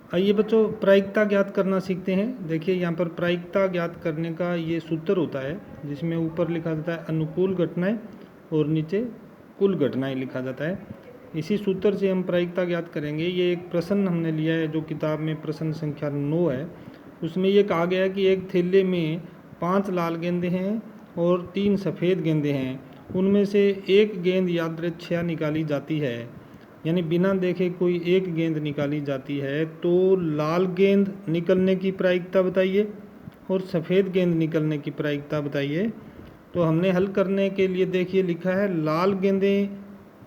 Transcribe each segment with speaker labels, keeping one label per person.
Speaker 1: आइए बच्चों प्रायिकता ज्ञात करना सीखते हैं। देखिए यहाँ पर प्रायिकता ज्ञात करने का ये सूत्र होता है जिसमें ऊपर लिखा जाता है अनुकूल घटनाएं और नीचे कुल घटनाएं लिखा जाता है। इसी सूत्र से हम प्रायिकता ज्ञात करेंगे। ये एक प्रश्न हमने लिया है जो किताब में प्रश्न संख्या 9 है। उसमें ये कहा गया है कि एक थैले में 5 लाल गेंदे हैं और 3 सफ़ेद गेंदे हैं। उनमें से एक गेंद यादृच्छिक निकाली जाती है, यानी बिना देखे कोई एक गेंद निकाली जाती है, तो लाल गेंद निकलने की प्रायिकता बताइए और सफ़ेद गेंद निकलने की प्रायिकता बताइए। तो हमने हल करने के लिए देखिए लिखा है लाल गेंदें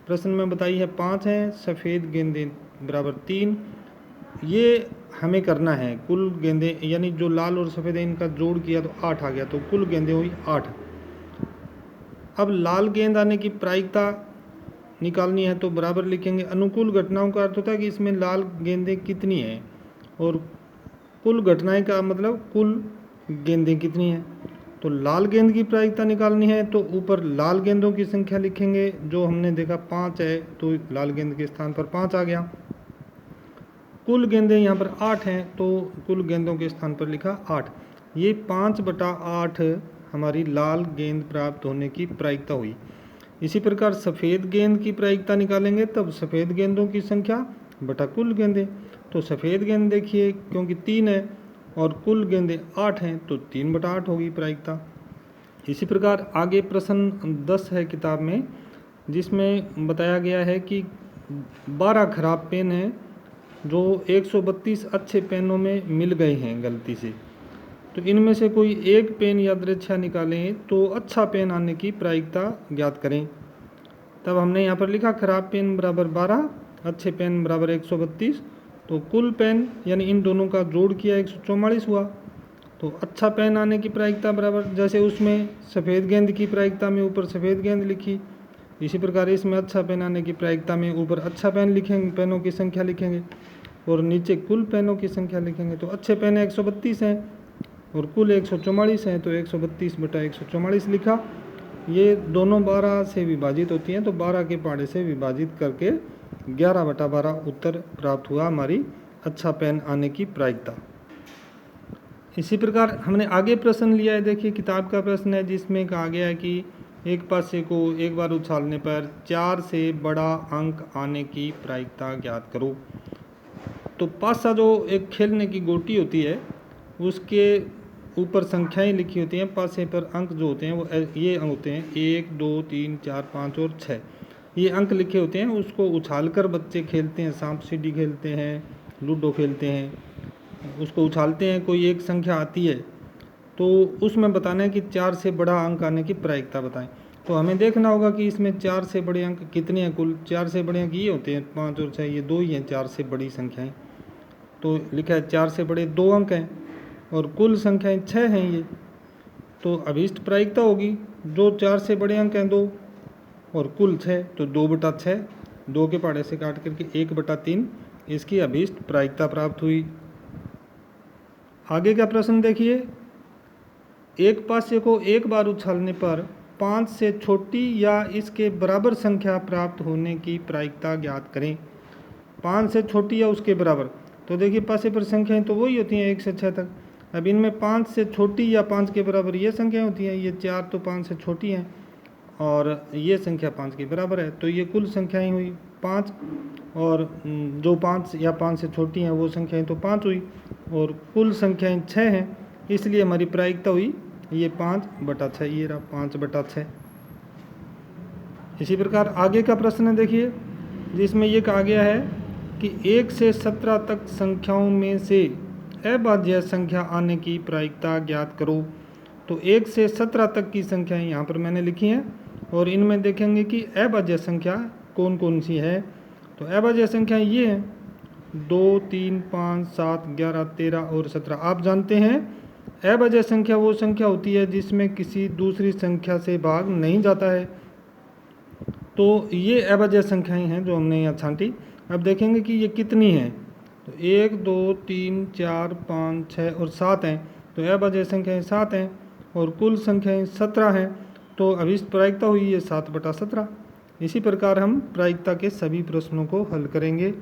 Speaker 1: प्रश्न में बताई है 5 हैं, सफ़ेद गेंदें बराबर 3। ये हमें करना है कुल गेंदें, यानी जो लाल और सफ़ेद है इनका जोड़ किया तो 8 आ गया, तो कुल गेंदें हुई 8। अब लाल गेंद आने की प्रायिकता निकालनी है तो बराबर लिखेंगे अनुकूल घटनाओं का अर्थ होता है कि इसमें लाल गेंदें कितनी हैं, और कुल घटनाएं का मतलब कुल गेंदें कितनी हैं। तो लाल गेंद की प्रायिकता निकालनी है तो ऊपर लाल गेंदों की संख्या लिखेंगे, जो हमने देखा 5 है तो लाल गेंद के स्थान पर 5 आ गया। कुल गेंदें यहाँ पर 8 हैं तो कुल गेंदों के स्थान पर लिखा 8। ये 5/8 हमारी लाल गेंद प्राप्त होने की प्रायिकता हुई। इसी प्रकार सफ़ेद गेंद की प्रायिकता निकालेंगे तब सफ़ेद गेंदों की संख्या बटा कुल गेंदें। तो सफ़ेद गेंद देखिए क्योंकि 3 है और कुल गेंदें 8 हैं तो 3/8 होगी प्रायिकता। इसी प्रकार आगे प्रश्न 10 है किताब में, जिसमें बताया गया है कि 12 खराब पेन हैं जो 132 अच्छे पेनों में मिल गए हैं गलती से। तो इनमें से कोई एक पेन यादृच्छिक निकालें तो अच्छा पेन आने की प्रायिकता ज्ञात करें। तब हमने यहाँ पर लिखा खराब पेन बराबर 12, अच्छे पेन बराबर 132। तो कुल पेन यानी इन दोनों का जोड़ किया 144 हुआ। तो अच्छा पेन आने की प्रायिकता बराबर, जैसे उसमें सफ़ेद गेंद की प्रायिकता में ऊपर सफ़ेद गेंद लिखी, इसी प्रकार इसमें अच्छा पेन आने की प्रायिकता में ऊपर अच्छा पेन लिखेंगे, पेनों की संख्या लिखेंगे, और नीचे कुल पेनों की संख्या लिखेंगे। तो अच्छे पेन 132 हैं और कुल 144 हैं, तो 132/144 लिखा। ये दोनों 12 से विभाजित होती हैं तो 12 के पहाड़े से विभाजित करके 11/12 उत्तर प्राप्त हुआ हमारी अच्छा पेन आने की प्रायिकता। इसी प्रकार हमने आगे प्रश्न लिया है। देखिए किताब का प्रश्न है जिसमें कहा गया है कि एक पासे को एक बार उछालने पर 4 से बड़ा अंक आने की प्रायिकता ज्ञात करो। तो पासा जो एक खेलने की गोटी होती है उसके ऊपर संख्याएं लिखी होती हैं, पासे पर अंक जो होते हैं वो ये अंक होते हैं 1 2 3 4 5 और 6, ये अंक लिखे होते हैं। उसको उछालकर बच्चे खेलते हैं, सांप सीढ़ी खेलते हैं, लूडो खेलते हैं, उसको उछालते हैं, कोई एक संख्या आती है तो उसमें बताना है कि 4 से बड़ा अंक आने की प्रायिकता बताएं। तो हमें देखना होगा कि इसमें 4 से बड़े अंक कितने हैं। कुल 4 से बड़े अंक ये होते हैं 5 और 6, ये 2 ही हैं 4 से बड़ी संख्याएँ। तो लिखा है 4 से बड़े 2 अंक हैं और कुल संख्याएं 6 हैं ये। तो अभीष्ट प्रायिकता होगी जो 4 से बड़े अंक हैं 2 और कुल 6, तो 2/6, 2 के पहाड़े से काट करके 1/3 इसकी अभीष्ट प्रायिकता प्राप्त हुई। आगे का प्रश्न देखिए, एक पासे को एक बार उछालने पर 5 से छोटी या इसके बराबर संख्या प्राप्त होने की प्रायिकता ज्ञात करें। 5 से छोटी या उसके बराबर, तो देखिए पासे पर संख्याएं तो वही होती हैं 1 से 6 तक। अब इनमें 5 से छोटी या 5 के बराबर ये संख्याएं होती हैं, ये 4 तो 5 से छोटी हैं और ये संख्या 5 के बराबर है, तो ये कुल संख्याएं हुई 5, और जो 5 या 5 से छोटी हैं वो संख्याएं तो 5 हुई और कुल संख्याएं 6 हैं, इसलिए हमारी प्रायिकता हुई ये 5/6, ये रहा 5/6। इसी प्रकार आगे का प्रश्न देखिए जिसमें ये कहा गया है कि 1 से 17 तक संख्याओं में से अभाज्य संख्या आने की प्रायिकता ज्ञात करो। तो 1 से 17 तक की संख्याएं यहाँ पर मैंने लिखी हैं और इनमें देखेंगे कि अभाज्य संख्या कौन कौन सी है। तो अभाज्य संख्याएं ये हैं 2 3 5 7 11 13 और 17। आप जानते हैं अभाज्य संख्या वो संख्या होती है जिसमें किसी दूसरी संख्या से भाग नहीं जाता है। तो ये अभाज्य संख्याएं हैं जो हमने यहाँ छांटी। अब देखेंगे कि ये कितनी हैं, तो 1 2 3 4 5 6 और 7 हैं, तो अभाज्य संख्याएं 7 हैं और कुल संख्याएं 17 हैं, तो अभीष्ट प्रायिकता हुई है 7/17। इसी प्रकार हम प्रायिकता के सभी प्रश्नों को हल करेंगे।